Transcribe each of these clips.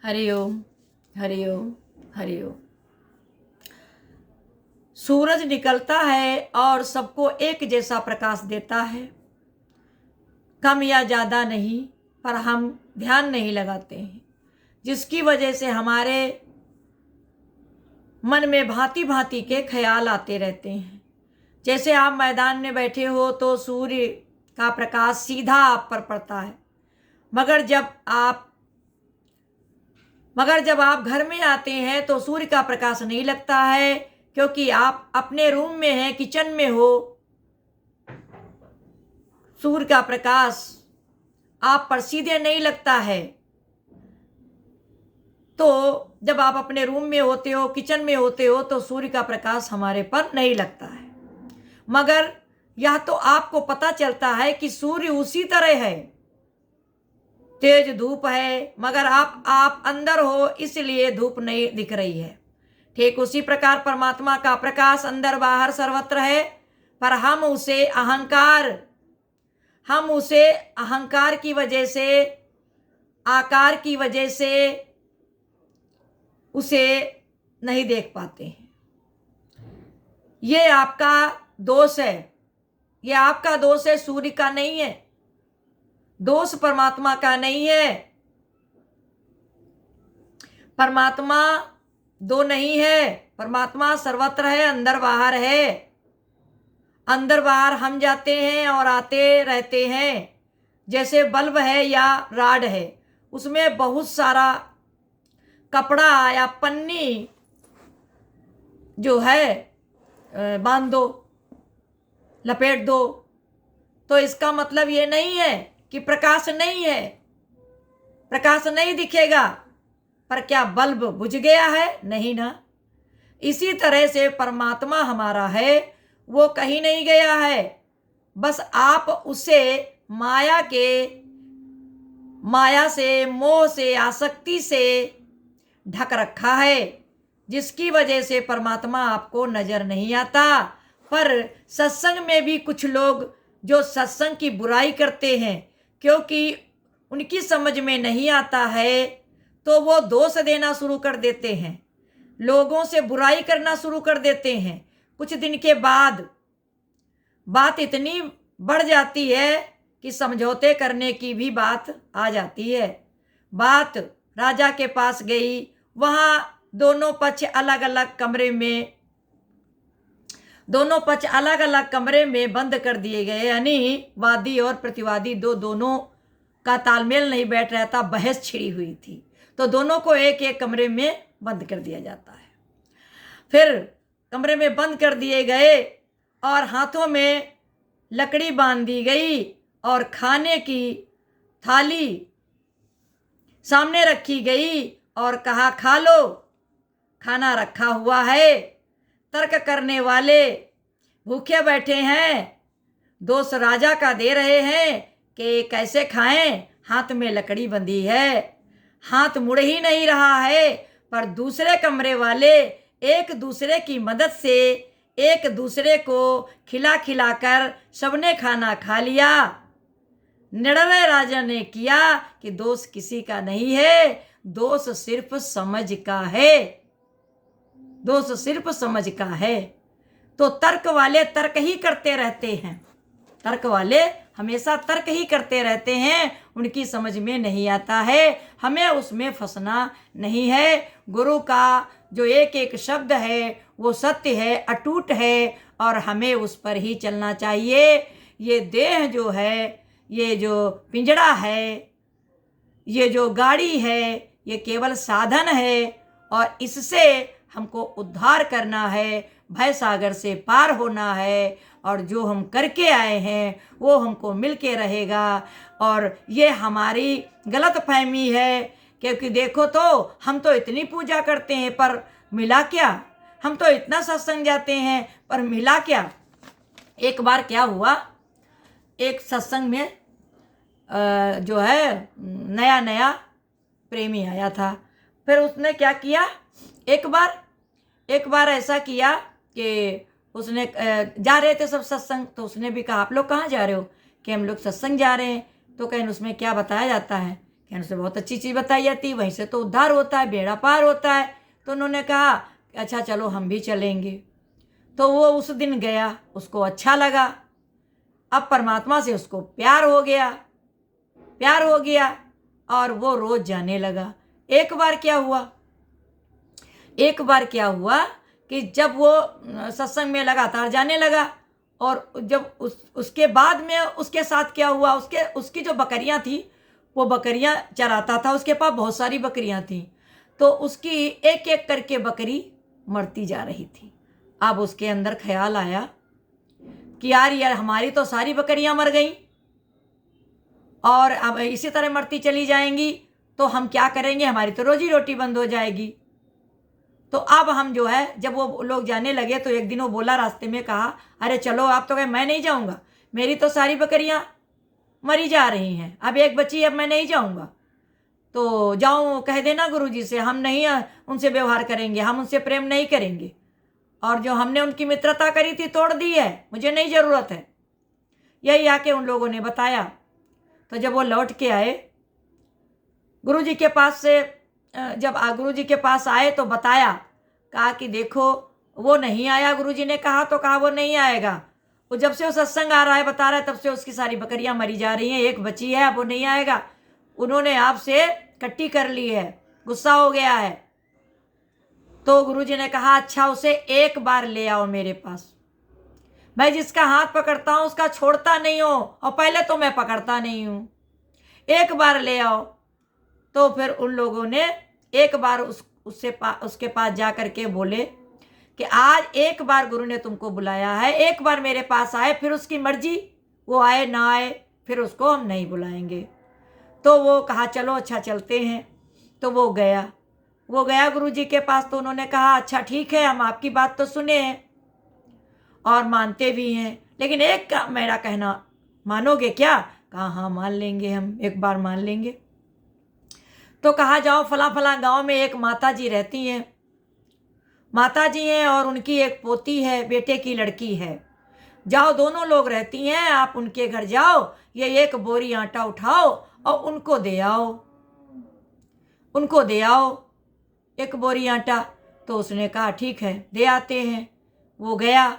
हरि ओम, हरि ओम, हरि ओम। सूरज निकलता है और सबको एक जैसा प्रकाश देता है, कम या ज़्यादा नहीं, पर हम ध्यान नहीं लगाते हैं, जिसकी वजह से हमारे मन में भांति भांति के ख्याल आते रहते हैं। जैसे आप मैदान में बैठे हो तो सूर्य का प्रकाश सीधा आप पर पड़ता है, मगर जब आप घर में आते हैं तो सूर्य का प्रकाश नहीं लगता है, क्योंकि आप अपने रूम में हैं, किचन में हो। सूर्य का प्रकाश आप पर सीधे नहीं लगता है। तो जब आप अपने रूम में होते हो, किचन में होते हो, तो सूर्य का प्रकाश हमारे पर नहीं लगता है। मगर यह तो आपको पता चलता है कि सूर्य उसी तरह है, तेज धूप है, मगर आप अंदर हो, इसलिए धूप नहीं दिख रही है। ठीक उसी प्रकार परमात्मा का प्रकाश अंदर बाहर सर्वत्र है, पर हम उसे अहंकार की वजह से, आकार की वजह से उसे नहीं देख पाते हैं। ये आपका दोष है, ये आपका दोष है, सूर्य का नहीं है। दोष परमात्मा का नहीं है। परमात्मा दो नहीं है, परमात्मा सर्वत्र है, अंदर बाहर है। अंदर बाहर हम जाते हैं और आते रहते हैं। जैसे बल्ब है या राड है, उसमें बहुत सारा कपड़ा या पन्नी जो है बांध दो, लपेट दो, तो इसका मतलब ये नहीं है कि प्रकाश नहीं है, प्रकाश नहीं दिखेगा। पर क्या बल्ब बुझ गया है? नहीं ना। इसी तरह से परमात्मा हमारा है, वो कहीं नहीं गया है, बस आप उसे माया से, मोह से, आसक्ति से ढक रखा है, जिसकी वजह से परमात्मा आपको नजर नहीं आता। पर सत्संग में भी कुछ लोग जो सत्संग की बुराई करते हैं, क्योंकि उनकी समझ में नहीं आता है, तो वो दोष देना शुरू कर देते हैं, लोगों से बुराई करना शुरू कर देते हैं। कुछ दिन के बाद बात इतनी बढ़ जाती है कि समझौते करने की भी बात आ जाती है। बात राजा के पास गई, वहाँ दोनों पक्ष अलग अलग कमरे में बंद कर दिए गए, यानी वादी और प्रतिवादी दोनों का तालमेल नहीं बैठ रहा था, बहस छिड़ी हुई थी, तो दोनों को एक एक कमरे में बंद कर दिया जाता है। फिर कमरे में बंद कर दिए गए और हाथों में लकड़ी बांध दी गई और खाने की थाली सामने रखी गई और कहा खा लो, खाना रखा हुआ है। तर्क करने वाले भूखे बैठे हैं, दोष राजा का दे रहे हैं कि कैसे खाएं, हाथ में लकड़ी बंधी है, हाथ मुड़ ही नहीं रहा है। पर दूसरे कमरे वाले एक दूसरे की मदद से एक दूसरे को खिला कर सबने खाना खा लिया। निर्णय राजा ने किया कि दोष किसी का नहीं है, दोष सिर्फ समझ का है, दोष सिर्फ समझ का है। तो तर्क वाले तर्क ही करते रहते हैं, तर्क वाले हमेशा तर्क ही करते रहते हैं, उनकी समझ में नहीं आता है। हमें उसमें फंसना नहीं है। गुरु का जो एक एक शब्द है वो सत्य है, अटूट है, और हमें उस पर ही चलना चाहिए। ये देह जो है, ये जो पिंजड़ा है, ये जो गाड़ी है, ये केवल साधन है, और इससे हमको उद्धार करना है, भय सागर से पार होना है, और जो हम करके आए हैं वो हमको मिल के रहेगा। और ये हमारी गलत फहमी है, क्योंकि देखो तो हम तो इतनी पूजा करते हैं पर मिला क्या, हम तो इतना सत्संग जाते हैं पर मिला क्या। एक बार क्या हुआ, एक सत्संग में जो है नया प्रेमी आया था। फिर उसने क्या किया, एक बार ऐसा किया कि उसने जा रहे थे सब सत्संग, तो उसने भी कहा आप लोग कहाँ जा रहे हो, कि हम लोग सत्संग जा रहे हैं। तो कहीं उसमें क्या बताया जाता है कहने से बहुत अच्छी चीज़ बताई जाती है, वहीं से तो उद्धार होता है, बेड़ा पार होता है। तो उन्होंने कहा अच्छा चलो हम भी चलेंगे। तो वो उस दिन गया, उसको अच्छा लगा। अब परमात्मा से उसको प्यार हो गया और वो रोज जाने लगा। एक बार क्या हुआ कि जब वो सत्संग में लगातार जाने लगा और जब उसके बाद में उसके साथ क्या हुआ, उसकी जो बकरियां थी वो बकरियां चराता था, उसके पास बहुत सारी बकरियां थी। तो उसकी एक एक करके बकरी मरती जा रही थी। अब उसके अंदर ख्याल आया कि यार हमारी तो सारी बकरियां मर गईं और अब इसी तरह मरती चली जाएंगी तो हम क्या करेंगे, हमारी तो रोजी रोटी बंद हो जाएगी। तो अब हम जो है, जब वो लोग जाने लगे तो एक दिन वो बोला, रास्ते में कहा अरे चलो आप तो कहे मैं नहीं जाऊंगा, मेरी तो सारी बकरियां मरी जा रही हैं, अब एक बची, अब मैं नहीं जाऊंगा। तो जाऊं कह देना गुरुजी से, हम नहीं उनसे व्यवहार करेंगे, हम उनसे प्रेम नहीं करेंगे, और जो हमने उनकी मित्रता करी थी तोड़ दी है, मुझे नहीं ज़रूरत है। यही आके उन लोगों ने बताया। तो जब वो लौट के आए गुरुजी के पास से, जब गुरुजी के पास आए तो बताया, कहा कि देखो वो नहीं आया, गुरुजी ने कहा तो कहा वो नहीं आएगा। वो जब से वो सत्संग आ रहा है बता रहा है तब से उसकी सारी बकरियां मरी जा रही हैं, एक बची है, अब वो नहीं आएगा, उन्होंने आपसे कट्टी कर ली है, गुस्सा हो गया है। तो गुरुजी ने कहा अच्छा उसे एक बार ले आओ मेरे पास, मैं जिसका हाथ पकड़ता हूँ उसका छोड़ता नहीं हूँ, और पहले तो मैं पकड़ता नहीं हूँ, एक बार ले आओ। तो फिर उन लोगों ने एक बार उसके पास जा कर के बोले कि आज एक बार गुरु ने तुमको बुलाया है, एक बार मेरे पास आए, फिर उसकी मर्जी, वो आए ना आए फिर उसको हम नहीं बुलाएंगे। तो वो कहा चलो अच्छा चलते हैं। तो वो गया गुरुजी के पास। तो उन्होंने कहा अच्छा ठीक है, हम आपकी बात तो सुने हैं और मानते भी हैं, लेकिन एक का मेरा कहना मानोगे क्या? कहा हाँ मान लेंगे, हम एक बार मान लेंगे। तो कहा जाओ फला फला गांव में एक माता जी रहती हैं, माता जी हैं और उनकी एक पोती है, बेटे की लड़की है, जाओ दोनों लोग रहती हैं, आप उनके घर जाओ, ये एक बोरी आटा उठाओ और उनको दे आओ एक बोरी आटा। तो उसने कहा ठीक है दे आते हैं। वो गया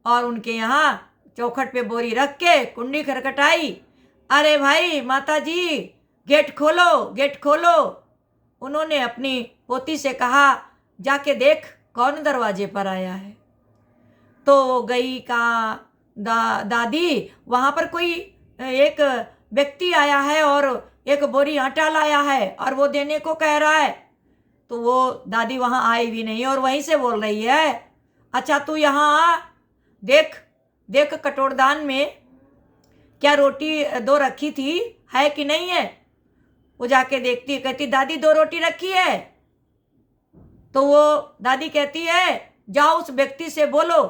और उनके यहाँ चौखट पे बोरी रख के कुंडी खटखटाई, अरे भाई माता जी गेट खोलो। उन्होंने अपनी पोती से कहा जाके देख कौन दरवाजे पर आया है। तो गई, कहा दादी वहाँ पर कोई एक व्यक्ति आया है और एक बोरी आटा लाया है और वो देने को कह रहा है। तो वो दादी वहाँ आई भी नहीं और वहीं से बोल रही है अच्छा तू यहाँ आ, देख कटोरदान में क्या रोटी दो रखी थी, है कि नहीं है। वो जाके देखती है, कहती दादी 2 रोटी रखी है। तो वो दादी कहती है जाओ उस व्यक्ति से बोलो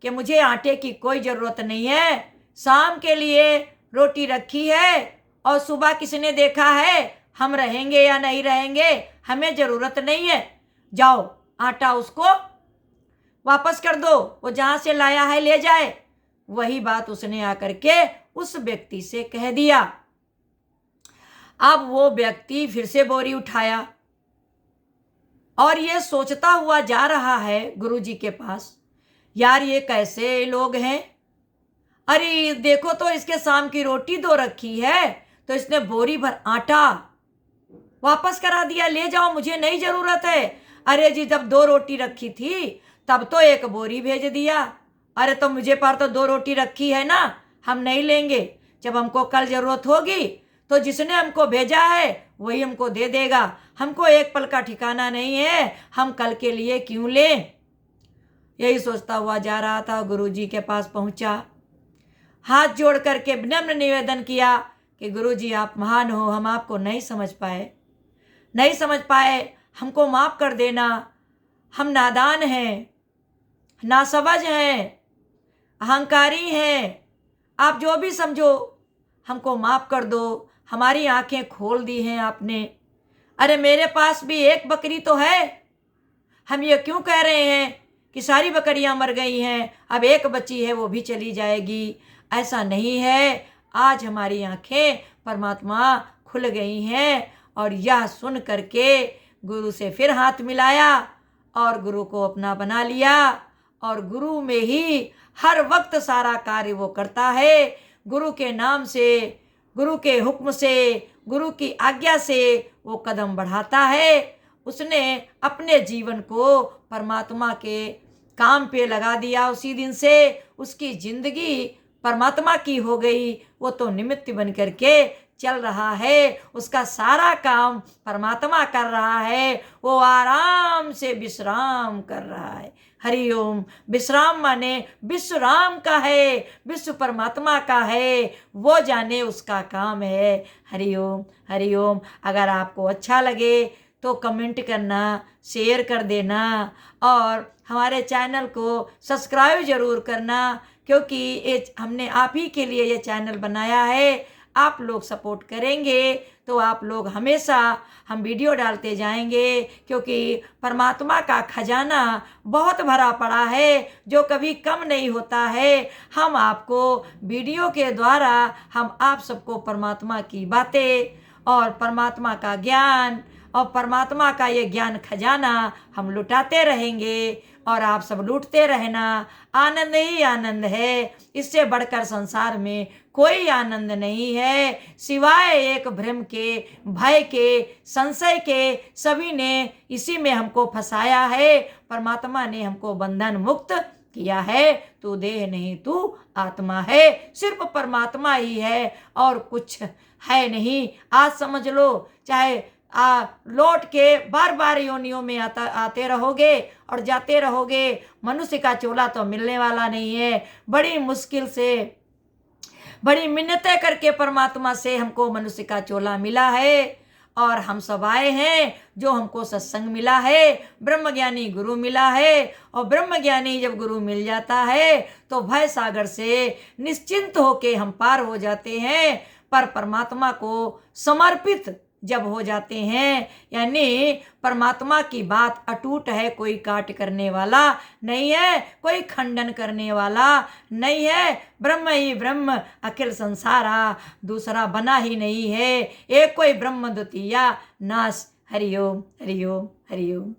कि मुझे आटे की कोई ज़रूरत नहीं है, शाम के लिए रोटी रखी है और सुबह किसने देखा है, हम रहेंगे या नहीं रहेंगे हमें ज़रूरत नहीं है, जाओ आटा उसको वापस कर दो, वो जहाँ से लाया है ले जाए। वही बात उसने आकर के उस व्यक्ति से कह दिया। अब वो व्यक्ति फिर से बोरी उठाया और ये सोचता हुआ जा रहा है गुरुजी के पास, यार ये कैसे लोग हैं, अरे देखो तो इसके शाम की रोटी 2 रखी है तो इसने बोरी भर आटा वापस करा दिया, ले जाओ मुझे नहीं ज़रूरत है। अरे जी जब 2 रोटी रखी थी तब तो 1 बोरी भेज दिया, अरे तो मुझे पर तो 2 रोटी रखी है ना, हम नहीं लेंगे, जब हमको कल ज़रूरत होगी तो जिसने हमको भेजा है वही हमको दे देगा, हमको एक पल का ठिकाना नहीं है, हम कल के लिए क्यों लें। यही सोचता हुआ जा रहा था, गुरुजी के पास पहुंचा, हाथ जोड़ करके विनम्र निवेदन किया कि गुरुजी आप महान हो, हम आपको नहीं समझ पाए, हमको माफ़ कर देना, हम नादान हैं, नासमझ हैं, अहंकारी हैं, आप जो भी समझो हमको माफ़ कर दो, हमारी आंखें खोल दी हैं आपने। अरे मेरे पास भी एक बकरी तो है, हम ये क्यों कह रहे हैं कि सारी बकरियां मर गई हैं, अब एक बची है वो भी चली जाएगी, ऐसा नहीं है। आज हमारी आंखें परमात्मा खुल गई हैं। और यह सुन करके गुरु से फिर हाथ मिलाया और गुरु को अपना बना लिया। और गुरु में ही हर वक्त सारा कार्य वो करता है। गुरु के नाम से, गुरु के हुक्म से, गुरु की आज्ञा से वो कदम बढ़ाता है। उसने अपने जीवन को परमात्मा के काम पे लगा दिया। उसी दिन से उसकी जिंदगी परमात्मा की हो गई। वो तो निमित्त बन करके चल रहा है, उसका सारा काम परमात्मा कर रहा है। वो आराम से विश्राम कर रहा है। हरि ओम। विश्राम माने विश्व राम का है, विश्व परमात्मा का है, वो जाने उसका काम है। हरि ओम, हरि ओम। अगर आपको अच्छा लगे तो कमेंट करना, शेयर कर देना और हमारे चैनल को सब्सक्राइब ज़रूर करना, क्योंकि ये हमने आप ही के लिए ये चैनल बनाया है। आप लोग सपोर्ट करेंगे तो आप लोग हमेशा हम वीडियो डालते जाएंगे, क्योंकि परमात्मा का खजाना बहुत भरा पड़ा है जो कभी कम नहीं होता है। हम आपको वीडियो के द्वारा हम आप सबको परमात्मा की बातें और परमात्मा का ज्ञान और परमात्मा का ये ज्ञान खजाना हम लुटाते रहेंगे और आप सब लूटते रहना। आनंद ही आनंद है, इससे बढ़कर संसार में कोई आनंद नहीं है, सिवाय एक भ्रम के, भय के, संशय के। सभी ने इसी में हमको फंसाया है। परमात्मा ने हमको बंधन मुक्त किया है। तू देह नहीं, तू आत्मा है। सिर्फ परमात्मा ही है और कुछ है नहीं। आज समझ लो, चाहे लौट के बार बार योनियों में आते रहोगे और जाते रहोगे, मनुष्य का चोला तो मिलने वाला नहीं है। बड़ी मुश्किल से, बड़ी मिन्नतें करके परमात्मा से हमको मनुष्य का चोला मिला है। और हम सब आए हैं जो हमको सत्संग मिला है, ब्रह्मज्ञानी गुरु मिला है। और ब्रह्मज्ञानी जब गुरु मिल जाता है तो भय सागर से निश्चिंत होके हम पार हो जाते हैं। पर परमात्मा को समर्पित जब हो जाते हैं, यानी परमात्मा की बात अटूट है, कोई काट करने वाला नहीं है, कोई खंडन करने वाला नहीं है। ब्रह्म ही ब्रह्म, अखिल संसारा, दूसरा बना ही नहीं है। एक कोई ब्रह्म द्वितीया नास। हरि ओम, हरि ओम, हरि ओम।